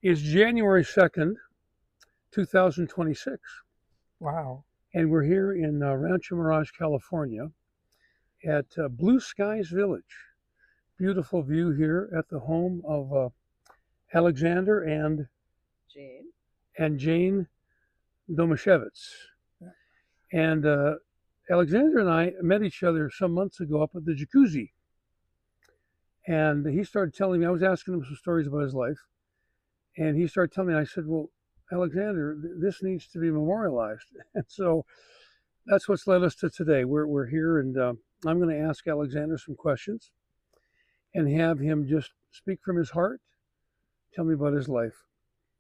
is January 2nd, 2026. Wow. And we're here in Rancho Mirage, California at Blue Skies Village. Beautiful view here at the home of Alexander Jane. and Jane Domaszewicz. Yeah. And Alexander and I met each other some months ago up at the jacuzzi. And he started telling me, I was asking him some stories about his life. And he started telling me, I said, well, Alexander, this needs to be memorialized. And so that's what's led us to today. We're here, and I'm going to ask Alexander some questions and have him just speak from his heart, tell me about his life.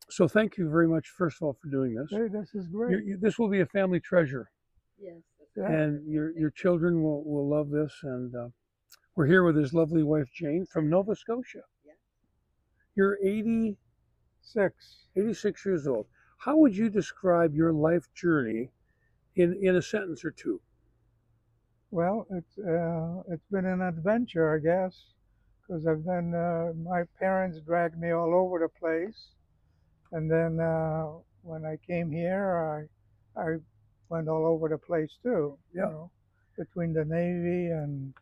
So thank you very much, first of all, for doing this. Hey, this is great. This will be a family treasure. Yes. Yeah. And your children will love this. And we're here with his lovely wife, Jane, from Nova Scotia. Yeah. You're 86 years old. How would you describe your life journey in a sentence or two? Well, it's been an adventure, I guess, because I've been my parents dragged me all over the place, and then when I came here, I went all over the place too. Yeah. You know, between the Navy and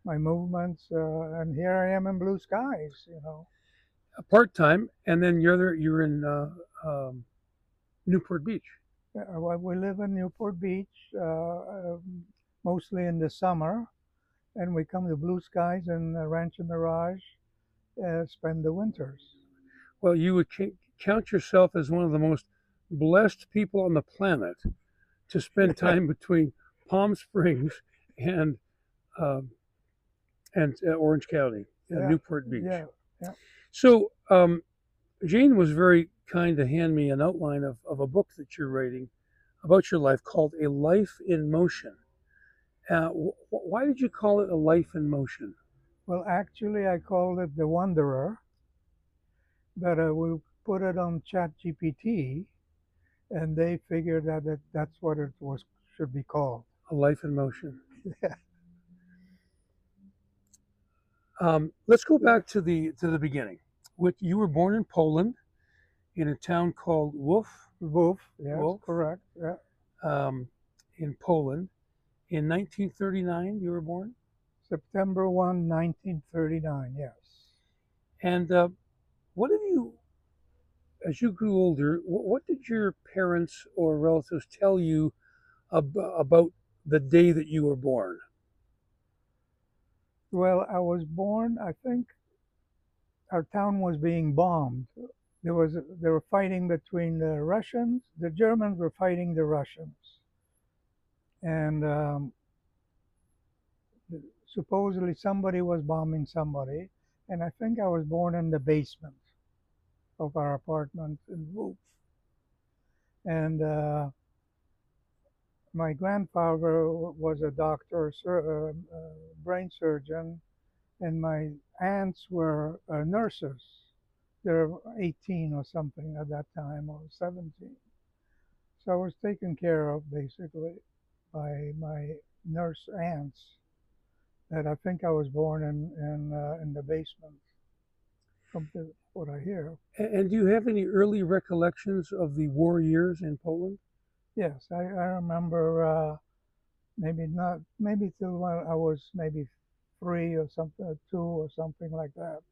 my movements, and here I am in Blue Skies. You know. Part-time, and then you're in Newport Beach. We live in Newport Beach, mostly in the summer, and we come to Blue Skies and Rancho Mirage, spend the winters. Well, you would count yourself as one of the most blessed people on the planet to spend time between Palm Springs and Orange County, Yeah. Newport Beach. Yeah. So Jane was very kind to hand me an outline of a book that you're writing about your life called A Life in Motion. Why did you call it A Life in Motion? Well, actually, I called it The Wanderer, but we put it on ChatGPT, and they figured that that's what it should be called. A Life in Motion. Yeah. Let's go back to the beginning. You were born in Poland, in a town called Wolf, yes, Wolf. correct. Yeah. In Poland. In 1939, you were born? September 1, 1939, yes. And what have you, as you grew older, what did your parents or relatives tell you about the day that you were born? Well, I was born, I think our town was being bombed. They were fighting between the Russians. The Germans were fighting the Russians. And supposedly somebody was bombing somebody. And I think I was born in the basement of our apartment in Wolf. And my grandfather was a doctor, brain surgeon, and my aunts were nurses. They're 18 or something at that time, or 17. So I was taken care of basically by my nurse aunts. And I think I was born in the basement, from what I hear. And do you have any early recollections of the war years in Poland? Yes, I remember maybe till when I was maybe 3 or something, 2 or something like that.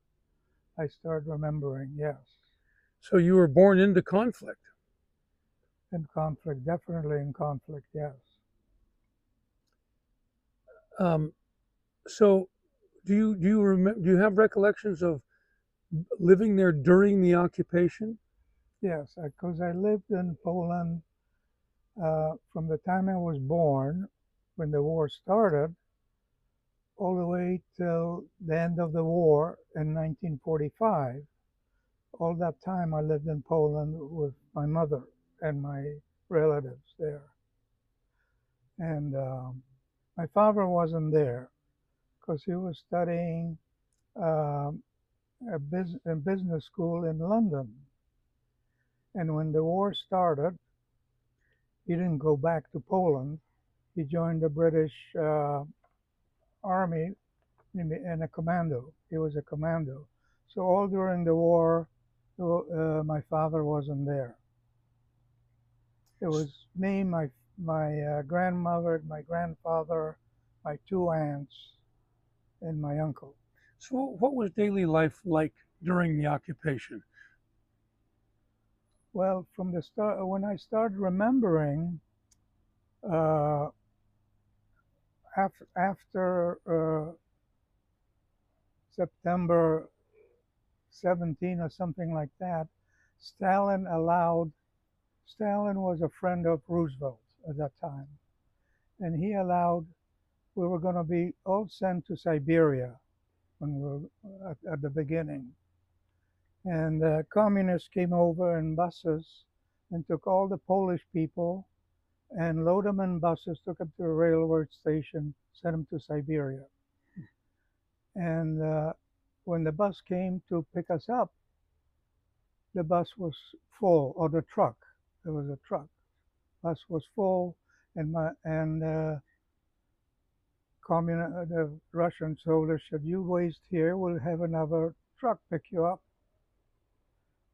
I start remembering, yes. So you were born into conflict. In conflict, definitely in conflict, yes. So do you have recollections of living there during the occupation? Yes, because I lived in Poland from the time I was born, when the war started, all the way till the end of the war in 1945. All that time I lived in Poland with my mother and my relatives there. And my father wasn't there because he was studying a business school in London. And when the war started, he didn't go back to Poland. He joined the British Army in a commando. He was a commando. So all during the war, my father wasn't there. It was me, my grandmother, my grandfather, my two aunts, and my uncle. So, what was daily life like during the occupation? Well, from the start, when I started remembering, uh, after September 17 or something like that, Stalin allowed. Stalin was a friend of Roosevelt at that time, and he allowed. We were going to be all sent to Siberia when we were at the beginning. And communists came over in buses and took all the Polish people and loaded them in buses, took them to a railroad station, sent them to Siberia. And when the bus came to pick us up, the bus was full, or the truck. There was a truck. Bus was full, and the Russian soldiers said, "You wait here. We'll have another truck pick you up."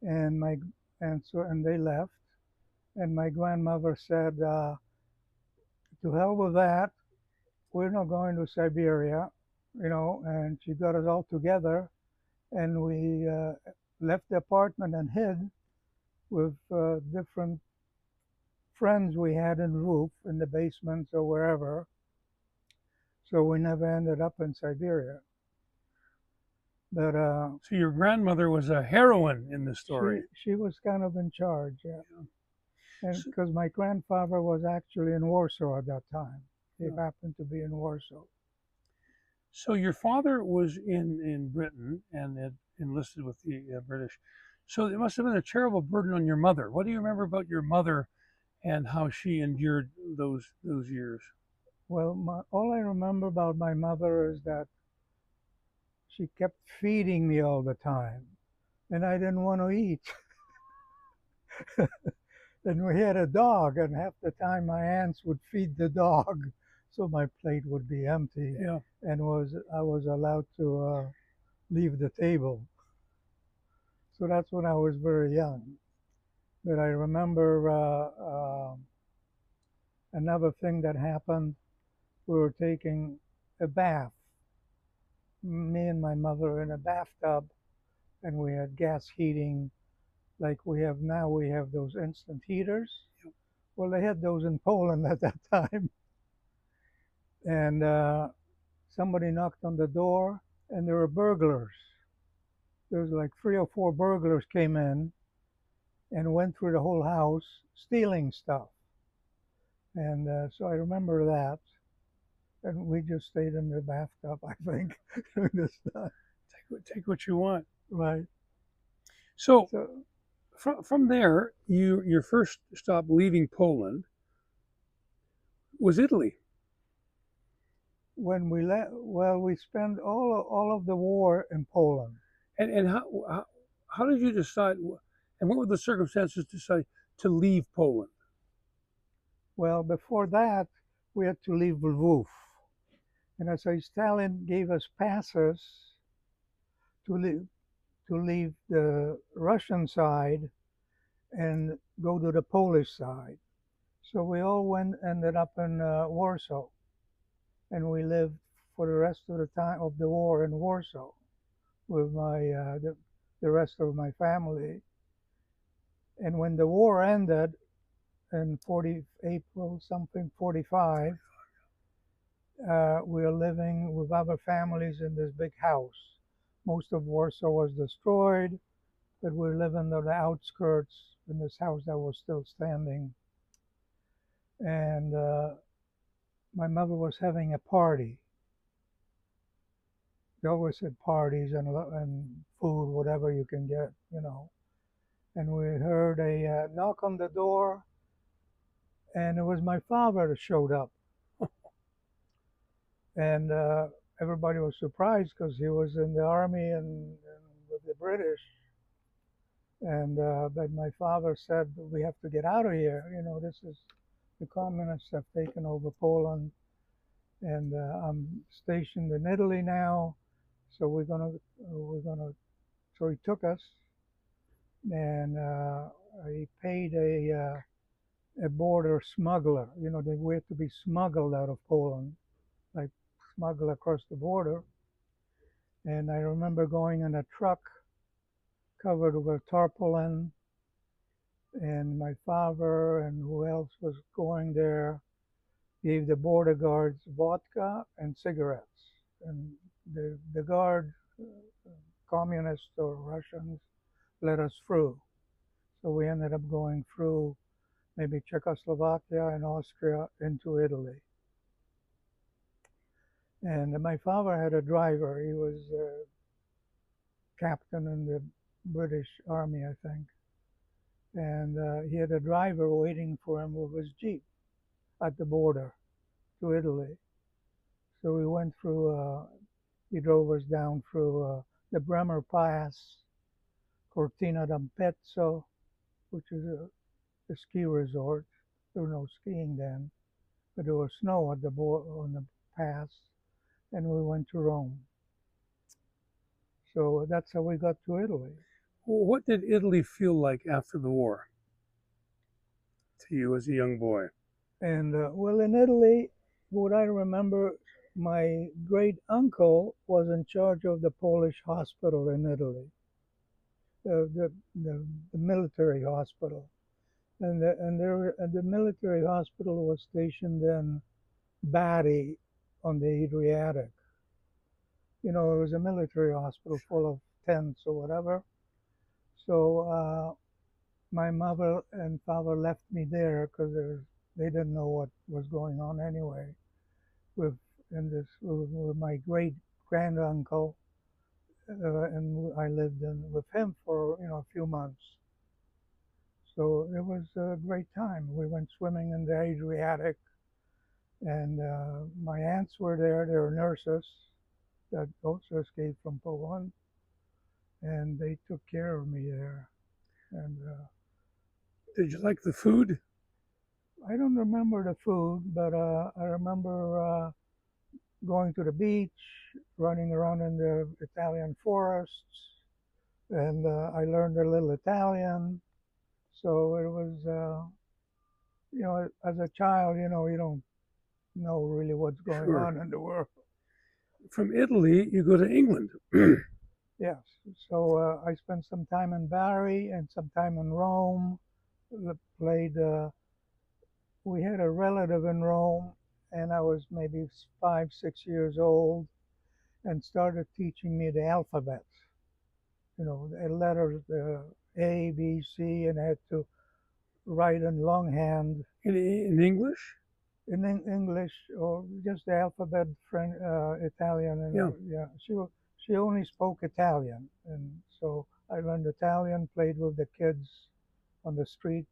And they left. And my grandmother said, "To hell with that. We're not going to Siberia," And she got us all together, and we left the apartment and hid with different friends we had in roof in the basements or wherever. So we never ended up in Siberia. But So, your grandmother was a heroine in the story. she was kind of in charge, yeah. And So, because my grandfather was actually in Warsaw at that time. He Yeah. happened to be in Warsaw. so your father was in Britain and had enlisted with the British. So, it must have been a terrible burden on your mother. What do you remember about your mother and how she endured those years? Well, all I remember about my mother is that she kept feeding me all the time, and I didn't want to eat. And we had a dog, and half the time my aunts would feed the dog, so my plate would be empty, Yeah. and I was allowed to leave the table. So that's when I was very young. But I remember another thing that happened. We were taking a bath, me and my mother in a bathtub, and we had gas heating like we have now. We have those instant heaters. Well, they had those in Poland at that time. And somebody knocked on the door, and there were burglars. There was like 3 or 4 burglars came in and went through the whole house stealing stuff. And so I remember that. And we just stayed in the bathtub, I think, during this time. Take what you want. Right. So, So from there, your first stop leaving Poland was Italy. when we left, well, we spent all of the war in Poland. And how did you decide? And what were the circumstances to decide to leave Poland? Well, before that, we had to leave Lvov. And as I Stalin gave us passes to leave the Russian side and go to the Polish side. So we all ended up in Warsaw, and we lived for the rest of the time of the war in Warsaw with the rest of my family. And when the war ended in April something 45, we were living with other families in this big house. Most of Warsaw was destroyed, but we were living on the outskirts in this house that was still standing. And my mother was having a party. They always had parties and food, whatever you can get. And we heard a knock on the door, and it was my father that showed up. And everybody was surprised because he was in the army and with the British. And but my father said, "We have to get out of here. This is the communists have taken over Poland, and I'm stationed in Italy now. So we're gonna." So he took us, and he paid a border smuggler. You know, they were to be smuggled out of Poland, like smuggled across the border. And I remember going in a truck covered with tarpaulin, and my father and who else was going there gave the border guards vodka and cigarettes. And the guard, communists or Russians, let us through. So we ended up going through maybe Czechoslovakia and Austria into Italy. And my father had a driver. He was a captain in the British Army, I think. And he had a driver waiting for him with his Jeep at the border to Italy. So we went through, he drove us down through the Bremer Pass, Cortina d'Ampezzo, which is a ski resort. There was no skiing then, but there was snow at on the pass, and we went to Rome. So that's how we got to Italy. What did Italy feel like after the war to you as a young boy? And well, in Italy, what I remember, my great uncle was in charge of the Polish hospital in Italy, the military hospital. And the military hospital was stationed in Bari on the Adriatic. You know, it was a military hospital full of tents or whatever. So my mother and father left me there because they didn't know what was going on anyway with my great granduncle, and I lived with him for a few months. So it was a great time. We went swimming in the Adriatic, and my aunts were there. They were nurses that also escaped from Poland, and they took care of me there. And Did you like the food? I don't remember the food, but I remember going to the beach, running around in the Italian forests, and I learned a little Italian. So it was, as a child, you don't know really what's going Sure. on in the world. From Italy, you go to England. Yes. So I spent some time in Bari and some time in Rome. Played. We had a relative in Rome, and I was maybe 5, 6 years old, and started teaching me the alphabet. The letters, the A, B, C, and I had to write in longhand. In English? In English, or just the alphabet, French, Italian, and Yeah. She only spoke Italian, and so I learned Italian. Played with the kids on the street,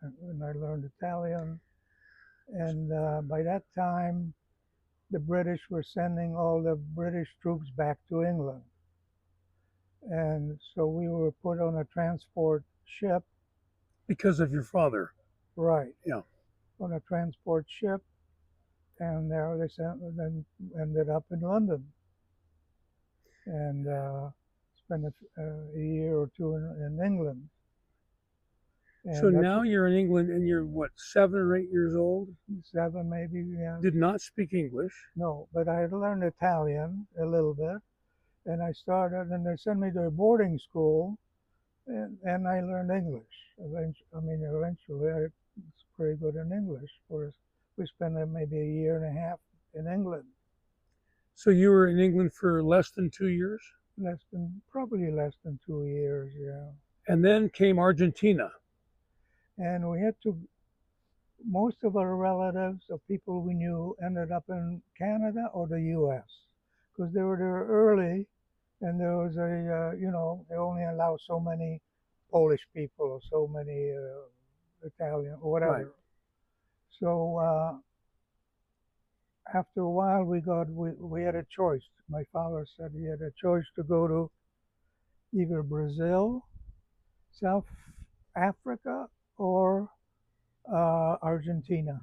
and I learned Italian. And by that time, the British were sending all the British troops back to England, and so we were put on a transport ship. Because of your father. Right. Yeah. On a transport ship, and there they then ended up in London, and spent a year or two in England. And So now you're in England and you're what, 7 or 8 years old? 7 maybe, yeah. Did not speak English. No, but I had learned Italian a little bit, and they sent me to a boarding school, and I learned English. Eventually I was pretty good in English. We spent maybe a year and a half in England. So you were in England for less than 2 years? Probably less than 2 years, yeah. And then came Argentina. And most of our relatives or people we knew ended up in Canada or the U.S. because they were there early, and there was they only allow so many Polish people or so many Italian or whatever. Right. So after a while, we had a choice. My father said he had a choice to go to either Brazil, South Africa, or Argentina,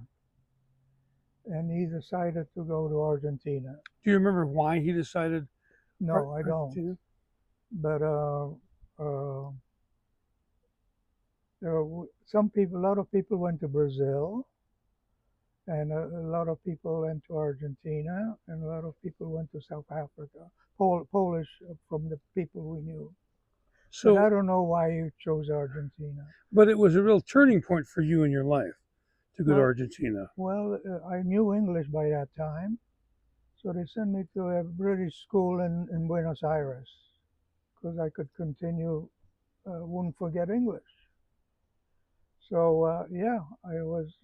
and he decided to go to Argentina. Do you remember why he decided? No, I Argentina? don't. But Some people, a lot of people went to Brazil, and a lot of people went to Argentina, and a lot of people went to South Africa. Polish from the people we knew. But I So, don't know why you chose Argentina. but it was a real turning point for you in your life to go to Well, Argentina. well, I knew English by that time, so they sent me to a British school in Buenos Aires because I could continue, wouldn't forget English. So yeah, I was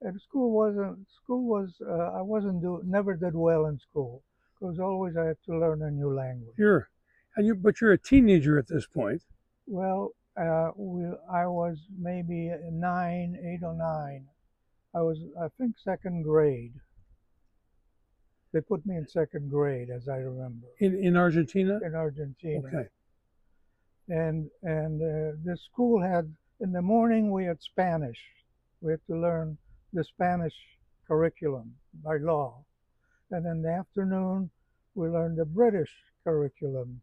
at school. Wasn't school was I wasn't never did well in school because always I had to learn a new language. But you're a teenager at this point. Well, I was maybe 8 or 9. I was, I think, second grade. They put me in second grade, as I remember, In Argentina? in Argentina. Okay. And the school had, in the morning we had Spanish. We had to learn the Spanish curriculum by law. And in the afternoon we learned the British curriculum,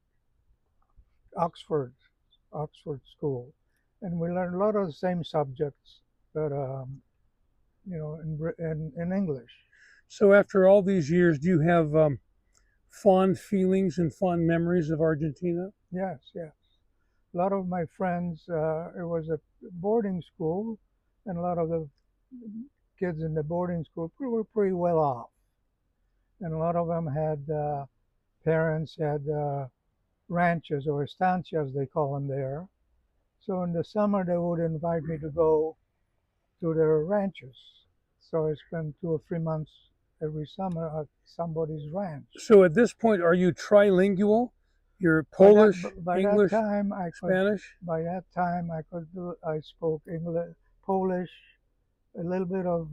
Oxford, Oxford School. And we learned a lot of the same subjects, but in English. So after all these years, do you have fond feelings and fond memories of Argentina? Yes, yes. A lot of my friends, it was a boarding school, and a lot of the kids in the boarding school were pretty well off. And a lot of them had parents had ranches or estancias, they call them there. So in the summer, they would invite me to go to their ranches. So I spent 2 or 3 months every summer at somebody's ranch. So at this point, are you trilingual? You're Polish, by English, that time, I could, Spanish? by that time, I spoke English, Polish, a little bit of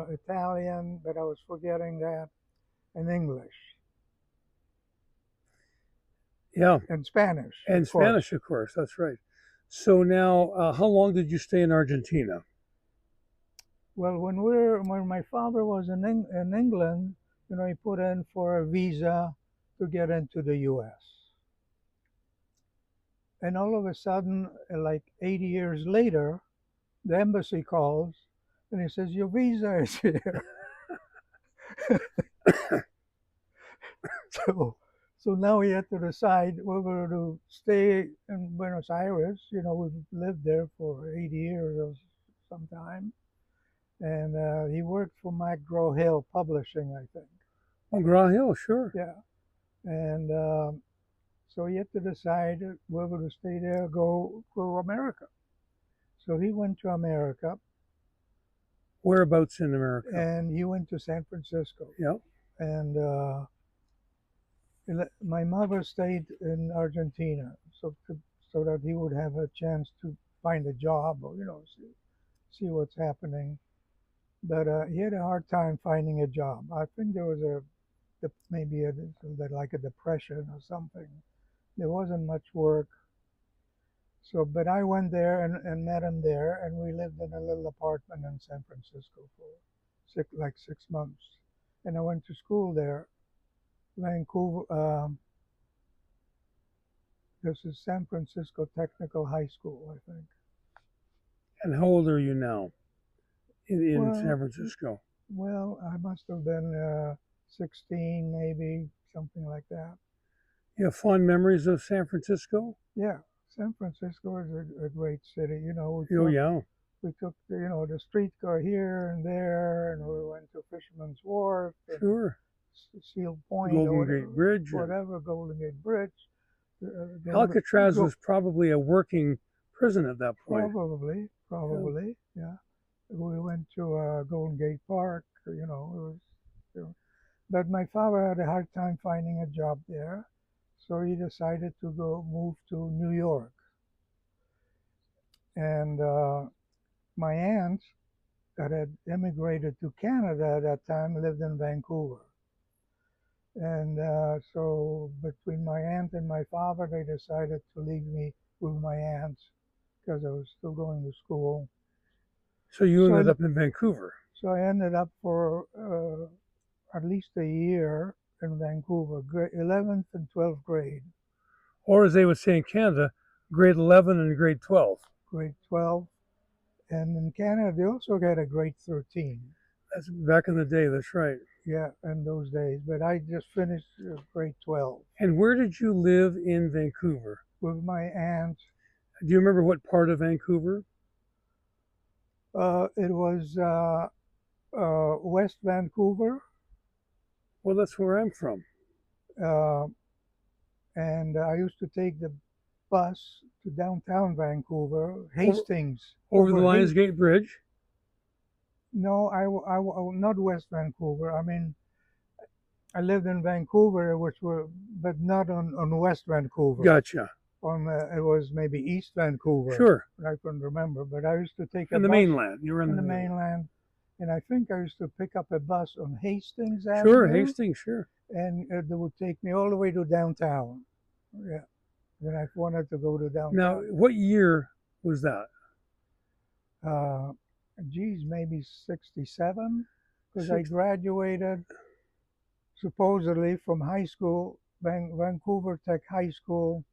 Italian, but I was forgetting that, and English. Yeah. And Spanish. And Spanish, of course. That's right. So now, how long did you stay in Argentina? Well, when my father was in England, he put in for a visa to get into the U.S. And all of a sudden, like 80 years later, the embassy calls and he says, "Your visa is here." So now we had to decide whether to stay in Buenos Aires. We've lived there for 80 years or some time. And he worked for McGraw-Hill Publishing, I think. Oh, McGraw-Hill, sure. Yeah. And so he had to decide whether to stay there or go to America. So he went to America. Whereabouts in America? And he went to San Francisco. Yeah. And my mother stayed in Argentina, so that he would have a chance to find a job or see what's happening. But he had a hard time finding a job. I think there was maybe like a depression or something. There wasn't much work. So, but I went there and met him there, and we lived in a little apartment in San Francisco for 6 months. And I went to school there, Vancouver. This is San Francisco Technical High School, I think. And how old are you now in Well, San Francisco? Well, I must have been 16, maybe, something like that. You have fond memories of San Francisco? Yeah, San Francisco is a great city. Yeah. We took the streetcar here and there, and we went to Fisherman's Wharf, and Sure. Seal Point, Golden Gate Bridge. whatever, Golden Gate Bridge. Alcatraz was probably a working prison at that point. Probably, yeah. We went to Golden Gate Park, but my father had a hard time finding a job there, so he decided to move to New York. And my aunt that had immigrated to Canada at that time lived in Vancouver. And so between my aunt and my father, they decided to leave me with my aunt because I was still going to school. So you ended up in Vancouver. So I ended up for at least a year in Vancouver, 11th and 12th grade. Or as they would say in Canada, grade 11 and grade 12. grade 12. And in Canada, they also got a grade 13. That's back in the day. That's right. Yeah, in those days. But I just finished grade 12 And where did you live in Vancouver? with my aunt. Do you remember what part of Vancouver? It was West Vancouver. Well, that's where I'm from. Uh, and I used to take the bus to downtown Vancouver, Hastings. Over the Lions Gate Bridge? No, not West Vancouver. I mean, I lived in Vancouver, but not on West Vancouver. Gotcha. It was maybe East Vancouver. Sure. I couldn't remember, but I used to take In the mainland. You were in the mainland, and I think I used to pick up a bus on Hastings Sure, Avenue. Hastings, sure. And they would take me all the way to downtown. Yeah. Then I wanted to go to downtown. Now, what year was that? Maybe 67, because I graduated supposedly from high school, Vancouver Tech High School.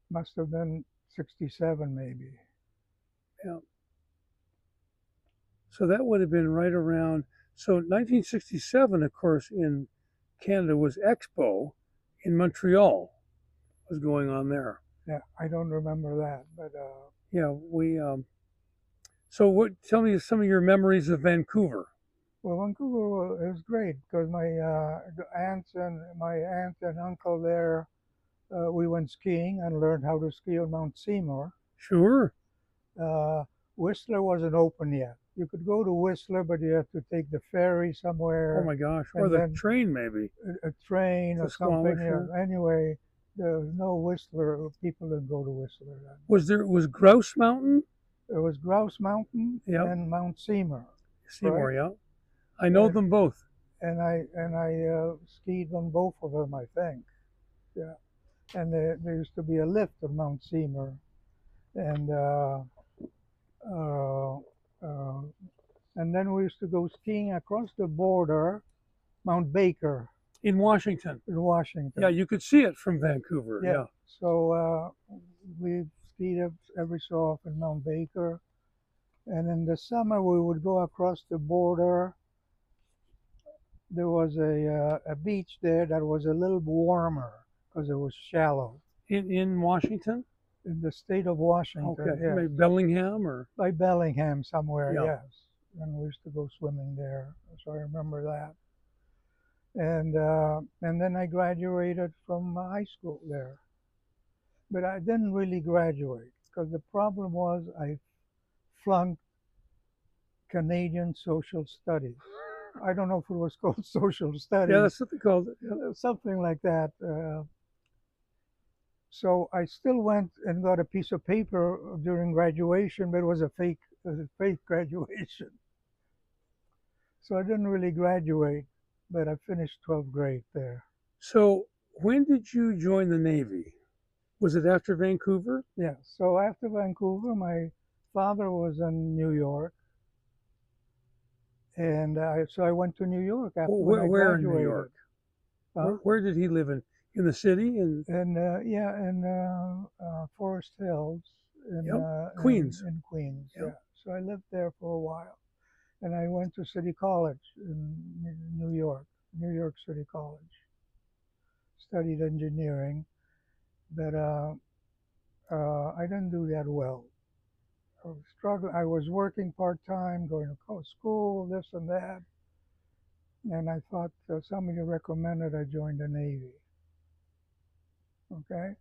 Must have been 67, maybe. Yeah. So that would have been right around. So 1967, of course, in Canada was Expo in Montreal was going on there. Yeah, I don't remember that, but yeah, we. So what? Tell me some of your memories of Vancouver. Well, Vancouver was great because my aunt and uncle there, we went skiing and learned how to ski on Mount Seymour. Sure. Whistler wasn't open yet. You could go to Whistler, but you have to take the ferry somewhere. Oh my gosh, or the train maybe. A train or something. Yeah. Anyway, there was no Whistler. People didn't go to Whistler then. Was Grouse Mountain? There was Grouse Mountain and Mount Seymour. Seymour, right? Yeah. I know them both. And I skied on both of them, I think. Yeah. And there used to be a lift on Mount Seymour, and then we used to go skiing across the border, Mount Baker. In Washington. In Washington. Yeah, you could see it from Vancouver. Yeah. So we skied every so often Mount Baker, and in the summer we would go across the border. There was a beach there that was a little warmer because it was shallow. In Washington? In the state of Washington. Okay. Yeah. Maybe Bellingham or? By Bellingham somewhere, yeah. Yes. And we used to go swimming there, so I remember that. And then I graduated from high school there. But I didn't really graduate because the problem was I flunked Canadian Social Studies. I don't know if it was called Social Studies. Yeah, that's what they called it. Yeah. Something like that. So I still went and got a piece of paper during graduation, but it was a fake graduation. So I didn't really graduate, but I finished 12th grade there. So when did you join the Navy? Was it after Vancouver? Yeah. So after Vancouver, my father was in New York. And so I went to New York after I graduated. Where in New York? Where did he live in? In the city? In Forest Hills. Queens. In Queens, yep. Yeah. So I lived there for a while. And I went to City College in New York City College. Studied engineering, but I didn't do that well. I was struggling. I was working part-time, going to school, this and that. And I thought somebody recommended I join the Navy. Okay?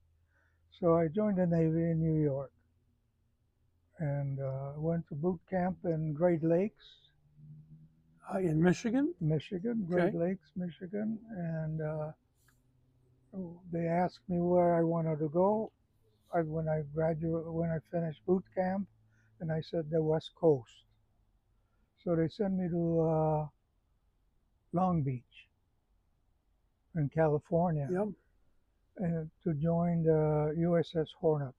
So I joined the Navy in New York and went to boot camp in Great Lakes. In Michigan? Michigan, Great Lakes, Michigan. And they asked me where I wanted to go when I finished boot camp. And I said the West Coast. So they sent me to Long Beach in California. Yep. And to join the USS Hornet.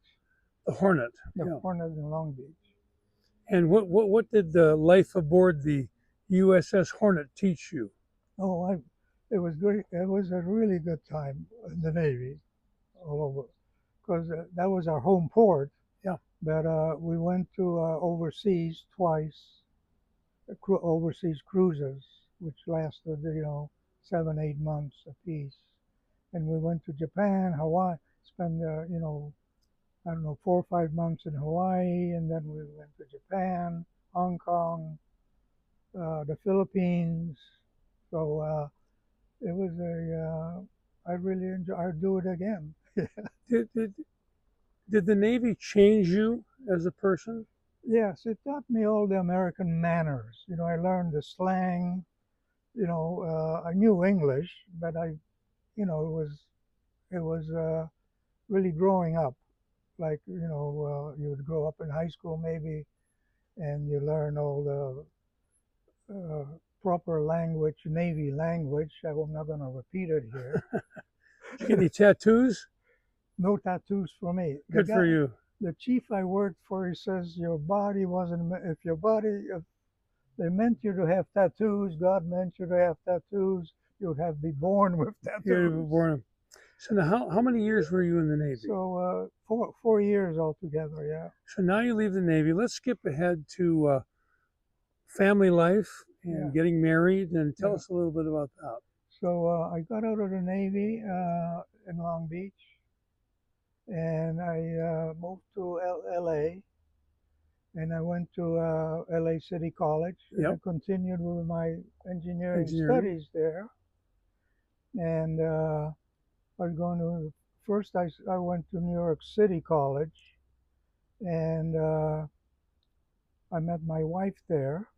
The Hornet. The Hornet in Long Beach. And what did the life aboard the USS Hornet teach you? Oh, it was great. It was a really good time in the Navy, all over, because that was our home port. Yeah. But we went to overseas twice, overseas cruises, which lasted, 7, 8 months apiece. And we went to Japan, Hawaii, spent, I don't know, 4 or 5 months in Hawaii, and then we went to Japan, Hong Kong, the Philippines. So it was I really enjoy. I'd do it again. Did, did did the Navy change you as a person? Yes, it taught me all the American manners. I learned the slang. I knew English, but it was really growing up. Like you would grow up in high school maybe, and you learn all the proper language, Navy language. I'm not going to repeat it here. Did you get any tattoos? No tattoos for me. Good for you. The chief I worked for, he says your body wasn't. If they meant you to have tattoos, God meant you to have tattoos, you would have to be born with You were tattoos. born. So now, how many years were you in the Navy? So 4 years altogether, yeah. So now you leave the Navy. Let's skip ahead to family life and Yeah. getting married, and tell Yeah. us a little bit about that. So I got out of the Navy in Long Beach, and I moved to LA, and I went to LA City College, and I Yep. continued with my engineering Engineering. studies there. And I was going to, first I went to New York City College, and I met my wife there.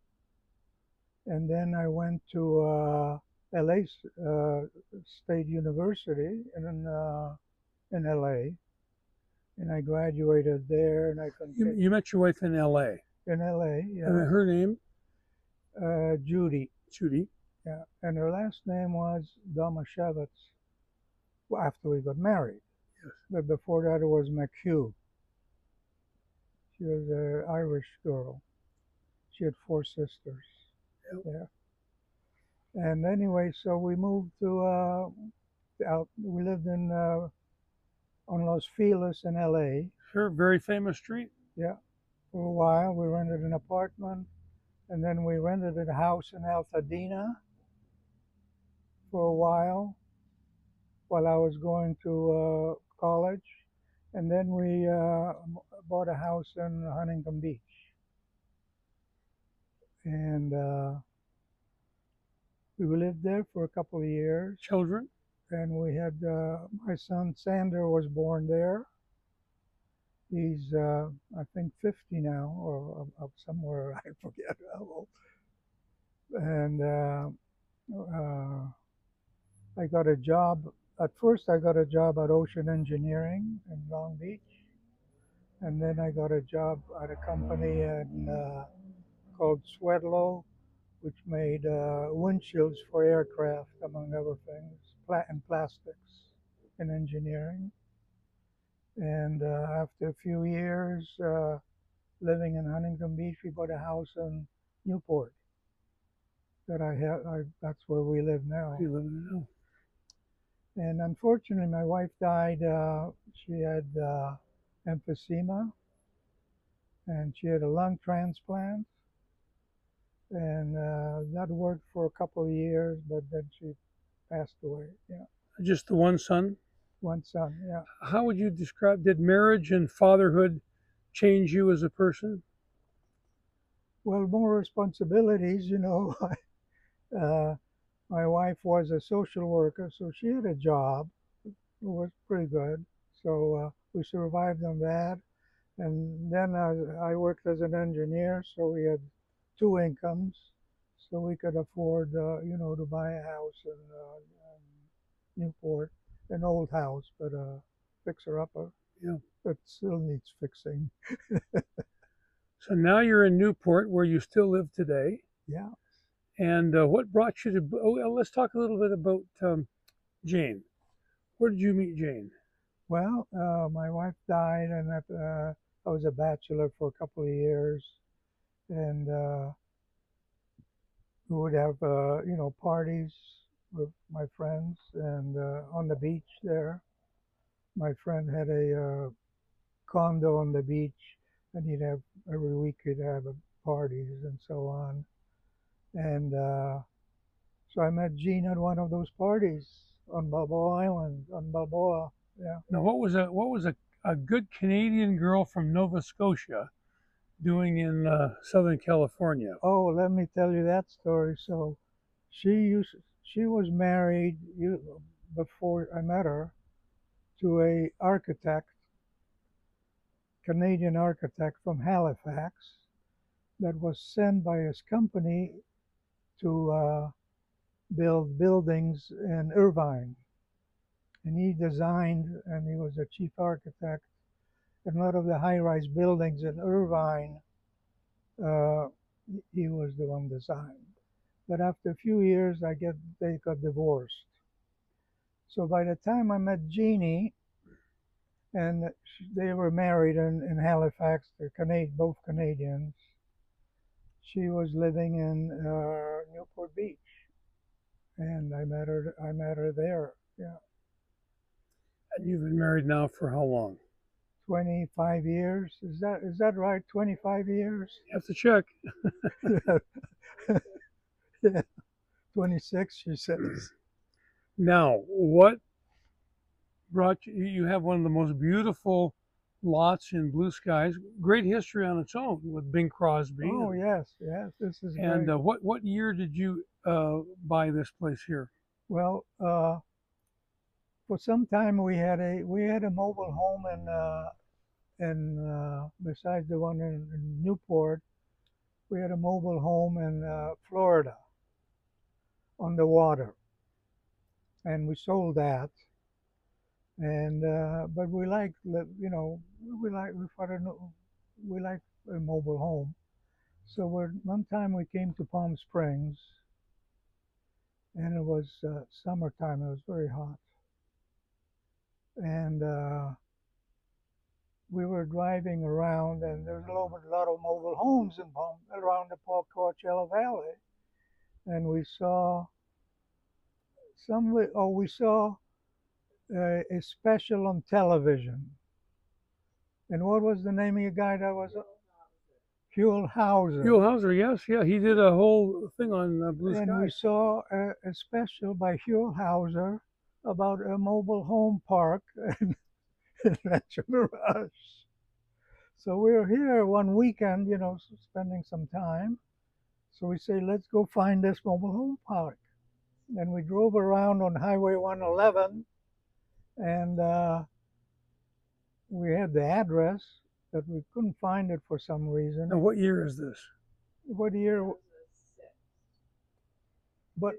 And then I went to LA State University in LA, and I graduated there, and I You, continued you met your wife in L.A. in LA, yeah. And her name, Judy, Judy. yeah, and her last name was Domaszewicz. Well, after we got married, Yes. but before that it was McHugh. She was an Irish girl. She had 4 sisters. Yep. Yeah. And anyway, so we moved to out. We lived in on Los Feliz in L.A. Sure, very famous street. Yeah, for a while. We rented an apartment, and then we rented a house in Altadena for a while I was going to college, and then we bought a house in Huntington Beach, and we lived there for a couple of years. Children. And we had my son Sander was born there. He's I think 50 now, or somewhere I forget how old. And I got a job. At first, I got a job at Ocean Engineering in Long Beach, and then I got a job at a company called Swedlow, which made windshields for aircraft, among other things, and plastics in engineering. And after a few years living in Huntington Beach, we bought a house in Newport. That's where we live now. You live in now. And unfortunately, my wife died. She had emphysema, and she had a lung transplant. And that worked for a couple of years, but then she passed away. Yeah, Just the one son. one son. Yeah. How would you describe? Did marriage and fatherhood change you as a person? Well, more responsibilities. Uh, my wife was a social worker, so she had a job. It was pretty good. So we survived on that. And then I worked as an engineer, so we had 2 incomes, so we could afford, to buy a house in Newport, an old house, but a fixer-upper. Yeah. But still needs fixing. So now you're in Newport, where you still live today. Yeah. And what brought you to? Let's talk a little bit about Jane. Where did you meet Jane? Well, my wife died, and I was a bachelor for a couple of years, and we would have, parties with my friends, and on the beach there. My friend had a condo on the beach and he'd have every week he'd have parties and so on. And so I met Gene at one of those parties on Balboa Island, on Balboa. Yeah. Now, what was a good Canadian girl from Nova Scotia doing in Southern California? Oh, let me tell you that story. So she was married before I met her to a architect, Canadian architect from Halifax, that was sent by his company to build buildings in Irvine. And he designed, and he was the chief architect. And a lot of the high-rise buildings in Irvine, uh, he was the one designed. But after a few years, they got divorced. So by the time I met Jeannie, and they were married in Halifax, they're both Canadians. She was living in Newport Beach, and I met her. I met her there. Yeah, And you've been married now for how long? 25 years. Is that right? 25 years? You have to check. Yeah, 26. She says. Now, what brought you? You have one of the most beautiful lots in Blue Skies. Great history on its own with Bing Crosby. Oh yes, yes. This is And great. what year did you buy this place here? Well, for some time we had a mobile home in besides the one in Newport, we had a mobile home in Florida on the water, and we sold that. And but we like we like we like a mobile home. So one time we came to Palm Springs, and it was summertime. It was very hot, and we were driving around, and there's a lot of mobile homes around the Coachella Valley, and we saw we saw a special on television. And what was the name of your guy that was Huell Hauser? Huell Hauser, yes, yeah, he did a whole thing on Blue And we Skies. saw a special by Huell Hauser about a mobile home park in Rancho Mirage. So we were here one weekend, spending some time. So we say, let's go find this mobile home park. And we drove around on Highway 111, and we had the address, but we couldn't find it for some reason. Now, what year is this? What year? 2006. But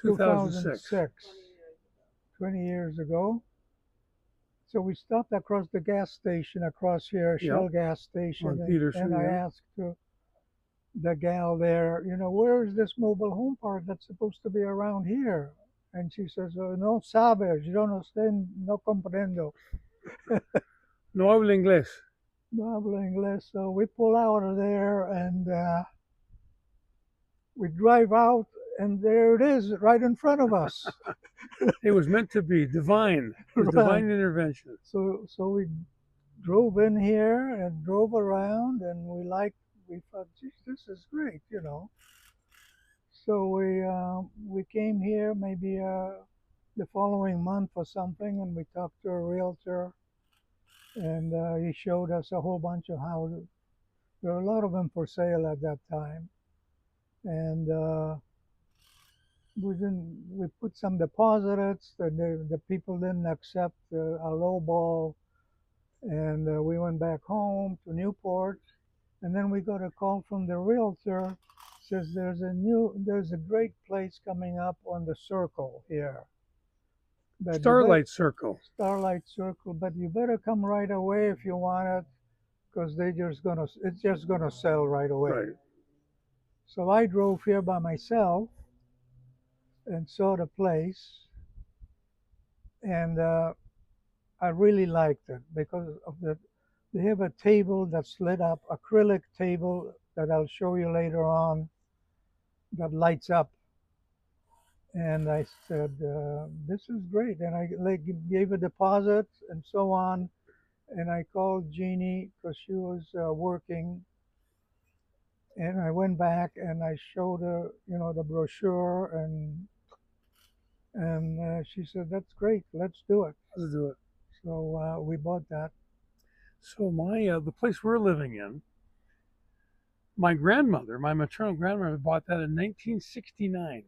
2006. 2006, 20 years ago. So we stopped across the gas station across here, Shell gas station, On Peterson, and I yeah. asked the gal there, where is this mobile home park that's supposed to be around here? And she says, no sabes, you don't understand, no comprendo. No habla inglés. No hablo inglés. So we pull out of there, and we drive out, and there it is, right in front of us. It was meant to be divine, Right. divine intervention. So we drove in here and drove around, and we thought, geez, this is great, So we came here maybe the following month or something, and we talked to a realtor, and he showed us a whole bunch of houses. There were a lot of them for sale at that time, and we put some deposits. The people didn't accept a low ball, and we went back home to Newport, and then we got a call from the realtor. Says there's a great place coming up on the Circle here. Starlight Circle. Starlight Circle, but you better come right away if you want it, because it's just gonna sell right away. Right. So I drove here by myself and saw the place, and I really liked it because of they have a table that's lit up, acrylic table that I'll show you later on, that lights up. And I said, this is great. And I gave a deposit and so on. and I called Jeannie because she was working, and I went back and I showed her, the brochure, and she said, "That's great, let's do it." Let's do it. So we bought that. So the place we're living in, my grandmother, my maternal grandmother, bought that in 1969.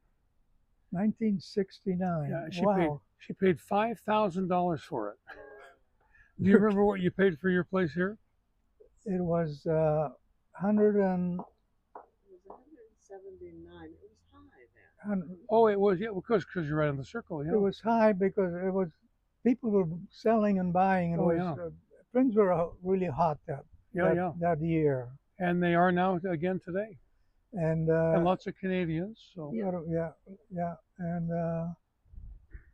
1969. Yeah, Wow. she paid $5,000 for it. Do you remember what you paid for your place here? It was 100 and It was 179. It was high then. 100. Oh, it was, yeah, because you're right on the circle. Yeah. It was high because it was people were selling and buying. It Oh, was yeah. things were really hot Yeah. that year, And they are now again today. and And lots of Canadians. So yeah, and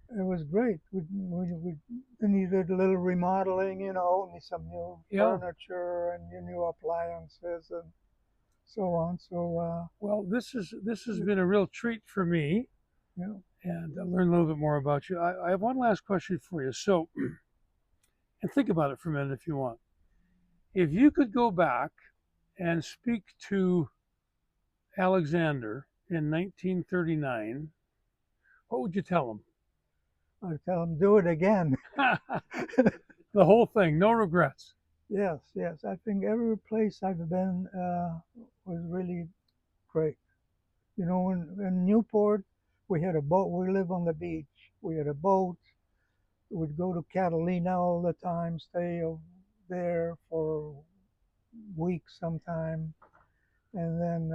it was great. We needed a little remodeling, some new Yeah. furniture and new appliances and so on. So well, this has been a real treat for me, yeah, and learn a little bit more about you. I have one last question for you. So, and think about it for a minute if you want. If you could go back and speak to Alexander in 1939, what would you tell him? I tell them do it again. The whole thing, no regrets. Yes. I think every place I've been was really great. In Newport, we had a boat. We live on the beach. We had a boat. We'd go to Catalina all the time, stay there for weeks sometime. And then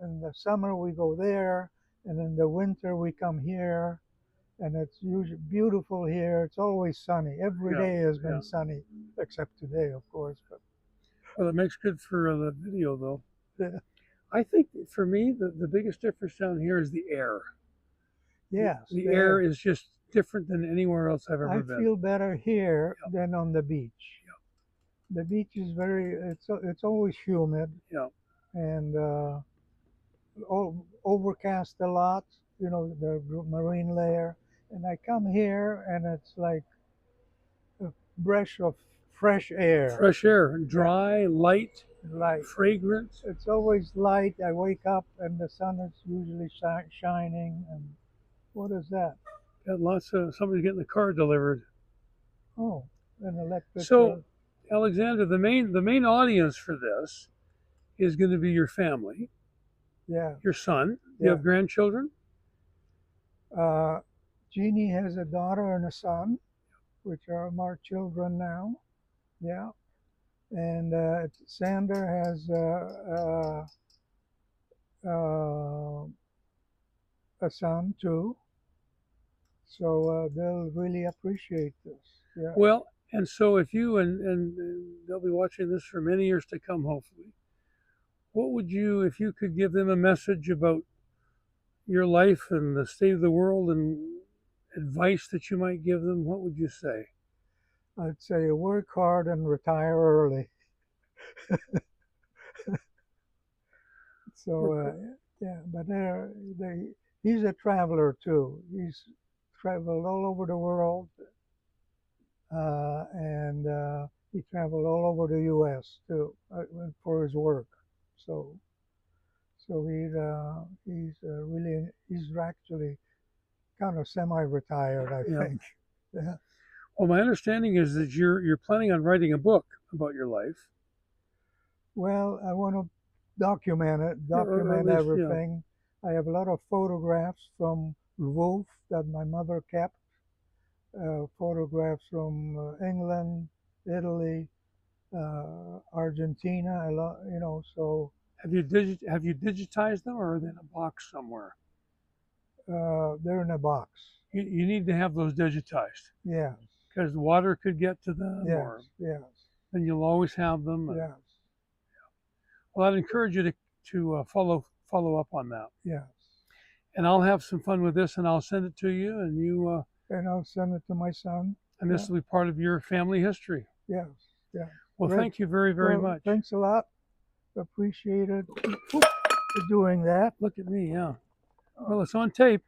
in the summer, we go there. And in the winter, we come here. And it's usually beautiful here. It's always sunny. Every day has been sunny, except today, of course. But well, it makes good for the video, though. Yeah. I think for me, the biggest difference down here is the air. Yes, the air is just different than anywhere else I've ever been. I feel better here than on the beach. The beach is it's always humid. Yeah. And overcast a lot. The marine layer. And I come here and it's like a breath of fresh air. Fresh air, dry, light, fragrant. It's always light. I wake up and the sun is usually shining. And what is that? Got lots of somebody's getting the car delivered. Oh, an electric. So, Alexander, the main audience for this is going to be your family. Yeah. Your son. You have grandchildren? Jeannie has a daughter and a son, which are our children now. Yeah. And Sander has a son too. So they'll really appreciate this. Yeah. Well, and so if you and they'll be watching this for many years to come, hopefully. What would you, if you could give them a message about your life and the state of the world and advice that you might give them, what would you say? I'd say work hard and retire early. So yeah, but he's a traveler too. He's traveled all over the world, and he traveled all over the U.S. too for his work. So he's actually kind of semi-retired, I think. Yeah. Well, my understanding is that you're planning on writing a book about your life. Well, I want to document everything. I have a lot of photographs from Lvov that my mother kept. Photographs from England, Italy, Argentina. So. Have you digitized them, or are they in a box somewhere? They're in a box. You need to have those digitized. Yes. Because the water could get to them. Yes. And you'll always have them. Yes. Well, I'd encourage you to follow up on that. Yes. And I'll have some fun with this, and I'll send it to you, and you. And I'll send it to my son. And this will be part of your family history. Yes. Yeah. Well, thank you very, very much. Thanks a lot. Appreciate it for doing that. Look at me, yeah. Well, it's on tape.